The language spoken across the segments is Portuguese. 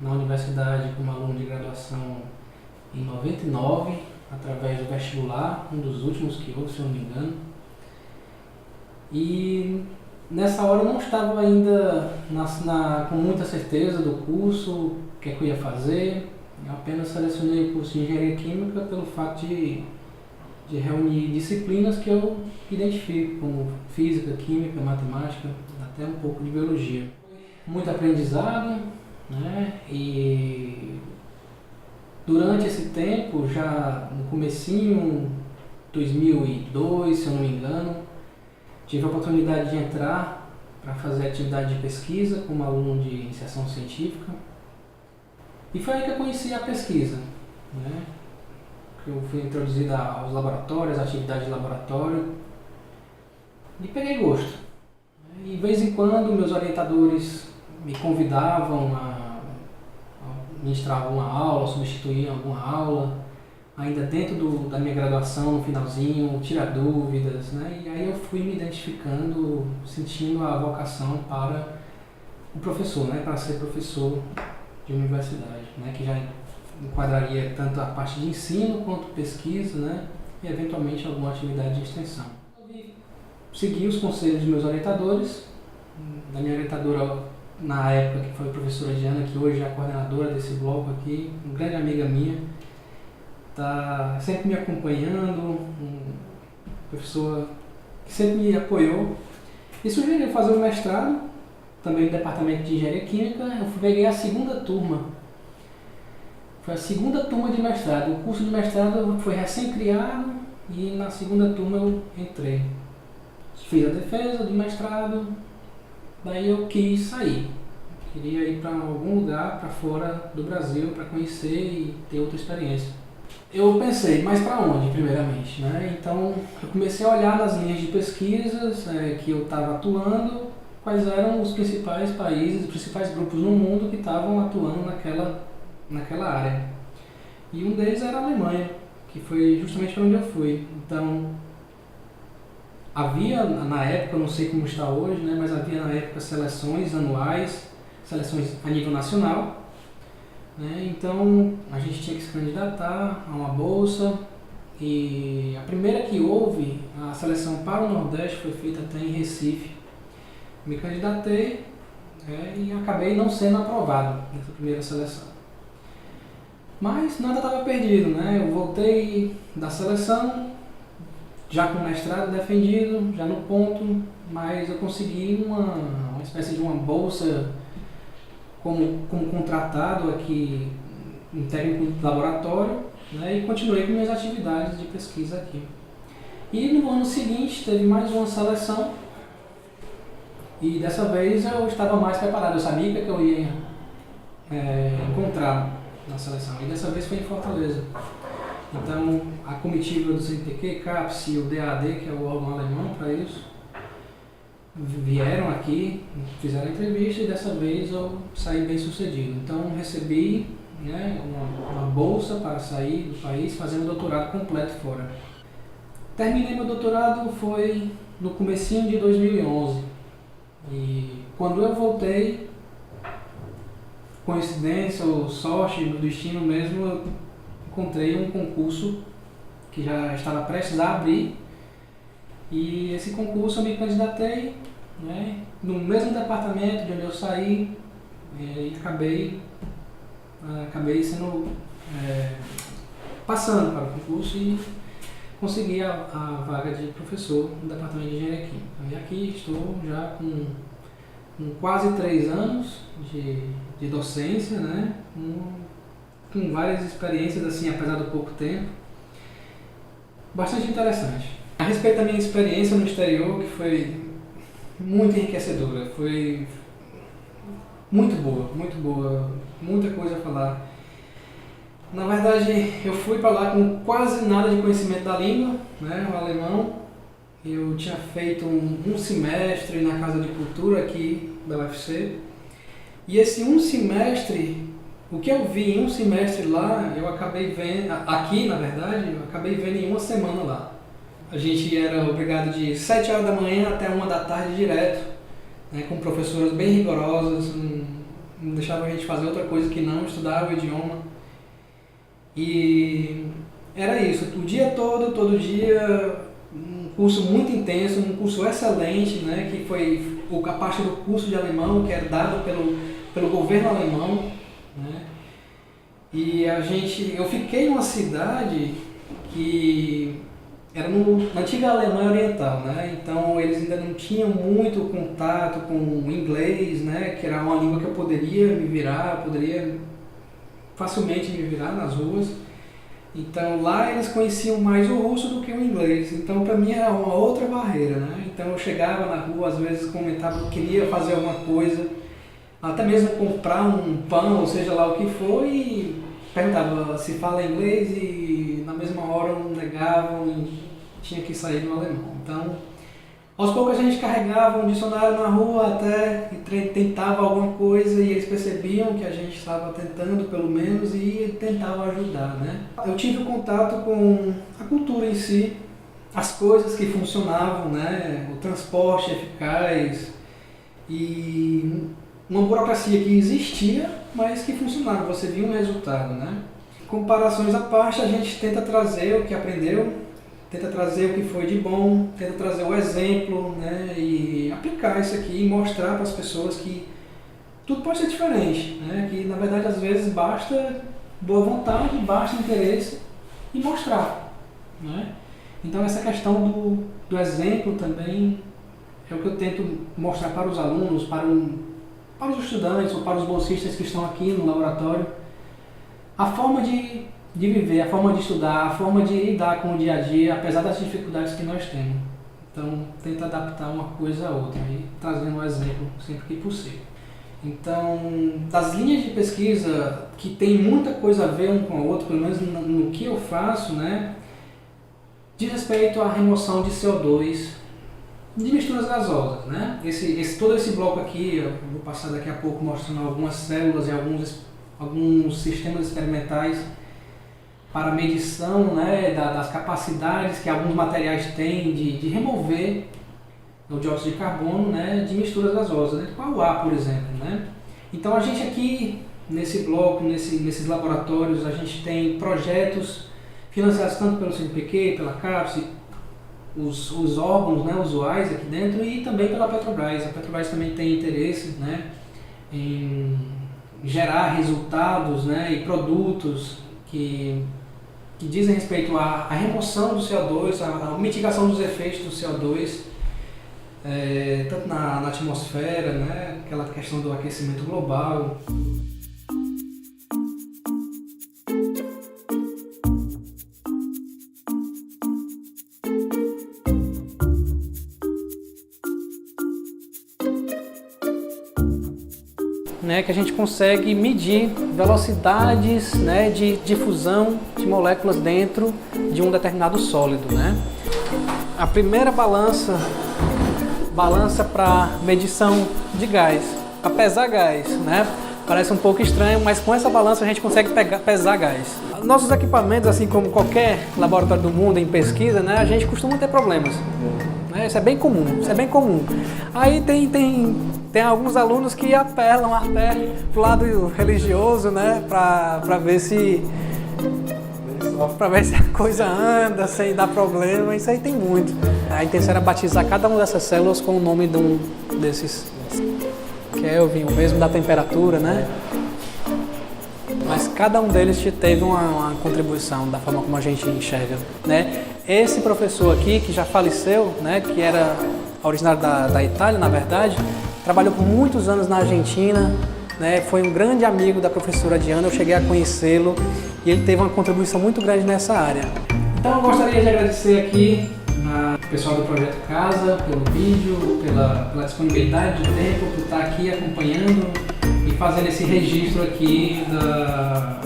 na universidade como aluno de graduação em 99, através do vestibular, um dos últimos que houve, se eu não me engano. E nessa hora eu não estava ainda com muita certeza do curso, o que é que eu ia fazer. Eu apenas selecionei o curso de Engenharia Química pelo fato de reunir disciplinas que eu identifico, como Física, Química, Matemática, até um pouco de Biologia. Muito aprendizado, né? E durante esse tempo, já no comecinho, 2002, se eu não me engano, tive a oportunidade de entrar para fazer atividade de pesquisa como aluno de iniciação científica. E foi aí que eu conheci a pesquisa, né? Eu fui introduzido aos laboratórios, às atividades de laboratório, e peguei gosto. E de vez em quando meus orientadores me convidavam a ministrar alguma aula, substituir alguma aula, ainda dentro da minha graduação, no finalzinho, tirar dúvidas, né? E aí eu fui me identificando, sentindo a vocação para o professor, né? Para ser professor de universidade, né? Que já enquadraria tanto a parte de ensino quanto pesquisa, né? E eventualmente alguma atividade de extensão. Segui os conselhos dos meus orientadores, da minha orientadora na época, que foi a professora Diana, que hoje é a coordenadora desse bloco aqui, uma grande amiga minha, está sempre me acompanhando, uma pessoa que sempre me apoiou, e sugeriu fazer um mestrado, também no departamento de Engenharia Química. Eu peguei a segunda turma. Foi a segunda turma de mestrado. O curso de mestrado foi recém-criado e na segunda turma eu entrei. Fiz a defesa do mestrado, daí eu quis sair. Queria ir para algum lugar para fora do Brasil para conhecer e ter outra experiência. Eu pensei, mas para onde, primeiramente, né? Então eu comecei a olhar nas linhas de pesquisas que eu estava atuando, quais eram os principais países, os principais grupos no mundo que estavam atuando naquela área. E um deles era a Alemanha, que foi justamente para onde eu fui. Então, havia na época, não sei como está hoje, né, mas havia na época seleções anuais, seleções a nível nacional, né? Então, a gente tinha que se candidatar a uma bolsa, e a primeira que houve, a seleção para o Nordeste, foi feita até em Recife. Me candidatei e acabei não sendo aprovado nessa primeira seleção. Mas nada estava perdido, né? Eu voltei da seleção, já com o mestrado defendido, já no ponto, mas eu consegui uma espécie de uma bolsa como contratado aqui, um técnico de laboratório, né? E continuei com minhas atividades de pesquisa aqui. E no ano seguinte teve mais uma seleção, e dessa vez eu estava mais preparado, eu sabia que eu ia encontrar na seleção, e dessa vez foi em Fortaleza. Então a comitiva do CNPq, CAPES e o DAAD, que é o órgão alemão para isso, vieram aqui, fizeram a entrevista, e dessa vez eu saí bem sucedido. Então recebi, né, uma bolsa para sair do país fazendo doutorado completo fora. Terminei meu doutorado foi no comecinho de 2011. E quando eu voltei, coincidência ou sorte do destino mesmo, eu encontrei um concurso que já estava prestes a abrir, e esse concurso eu me candidatei, né, no mesmo departamento de onde eu saí, e acabei sendo passando para o concurso e consegui a vaga de professor no departamento de Engenharia Química. E aqui estou já com quase 3 anos de docência, né? Com várias experiências, assim, apesar do pouco tempo, bastante interessante. A respeito da minha experiência no exterior, que foi muito enriquecedora, foi muito boa, muita coisa a falar. Na verdade, eu fui para lá com quase nada de conhecimento da língua, né, o alemão. Eu tinha feito um semestre na Casa de Cultura aqui da UFC. E esse um semestre, o que eu vi em um semestre lá, eu acabei vendo, aqui na verdade, eu acabei vendo em uma semana lá. A gente era obrigado de 7 horas da manhã até 1 da tarde direto, né, com professoras bem rigorosas, não deixava a gente fazer outra coisa que não estudar o idioma. E era isso, o dia todo dia, um curso muito intenso, um curso excelente, né, que foi a parte do curso de alemão, que era dado pelo governo alemão, né, e eu fiquei numa cidade que era na antiga Alemanha Oriental, né, então eles ainda não tinham muito contato com o inglês, né, que era uma língua que eu poderia facilmente me virar nas ruas. Então lá eles conheciam mais o russo do que o inglês, então para mim era uma outra barreira, né? Então eu chegava na rua, às vezes comentava que queria fazer alguma coisa, até mesmo comprar um pão, ou seja lá o que for, e perguntava se fala inglês e na mesma hora negavam e tinha que sair no alemão. Então aos poucos a gente carregava um dicionário na rua até e tentava alguma coisa e eles percebiam que a gente estava tentando pelo menos e tentavam ajudar, né? Eu tive contato com a cultura em si, as coisas que funcionavam, né? O transporte eficaz e uma burocracia que existia, mas que funcionava, você via um resultado, né? Comparações à parte, a gente tenta trazer o que aprendeu, tenta trazer o que foi de bom, tenta trazer o exemplo, né, e aplicar isso aqui e mostrar para as pessoas que tudo pode ser diferente, né, que na verdade às vezes basta boa vontade, basta interesse e mostrar, né. Então essa questão do exemplo também é o que eu tento mostrar para os alunos, para os estudantes ou para os bolsistas que estão aqui no laboratório, a forma de viver, a forma de estudar, a forma de lidar com o dia a dia, apesar das dificuldades que nós temos. Então, tenta adaptar uma coisa a outra e trazendo um exemplo sempre que possível. Então, das linhas de pesquisa que tem muita coisa a ver um com a outra, pelo menos no que eu faço, né, diz respeito à remoção de CO2 de misturas gasosas, né? Todo esse bloco aqui, eu vou passar daqui a pouco mostrando algumas células e alguns sistemas experimentais para medição, né, das capacidades que alguns materiais têm de remover o dióxido de carbono, né, de misturas gasosas, né, com o ar, por exemplo, né. Então a gente aqui, nesse bloco, nesses laboratórios, a gente tem projetos financiados tanto pelo CNPq, pela CAPES, os órgãos, né, usuais aqui dentro e também pela Petrobras. A Petrobras também tem interesse, né, em gerar resultados, né, e produtos que dizem respeito à remoção do CO2, à mitigação dos efeitos do CO2, tanto na atmosfera, né, aquela questão do aquecimento global. Né, que a gente consegue medir velocidades, né, de difusão de moléculas dentro de um determinado sólido, né. A primeira balança para medição de gás, para pesar gás, né. Parece um pouco estranho, mas com essa balança a gente consegue pesar gás. Nossos equipamentos, assim como qualquer laboratório do mundo em pesquisa, né, a gente costuma ter problemas. Isso é bem comum, Aí tem alguns alunos que apelam até pro lado religioso, né, para ver se a coisa anda sem dar problema. Isso aí tem muito. A intenção era batizar cada uma dessas células com o nome de um desses Kelvin, o mesmo da temperatura, né? Mas cada um deles teve uma contribuição da forma como a gente enxerga, né? Esse professor aqui, que já faleceu, né, que era originário da Itália, na verdade, trabalhou por muitos anos na Argentina, né, foi um grande amigo da professora Diana, eu cheguei a conhecê-lo e ele teve uma contribuição muito grande nessa área. Então eu gostaria de agradecer aqui ao pessoal do Projeto Casa, pelo vídeo, pela disponibilidade de tempo, por estar aqui acompanhando e fazendo esse registro aqui da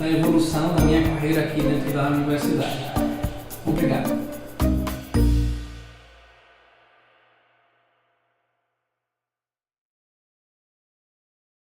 evolução da minha carreira aqui dentro da universidade. Obrigado.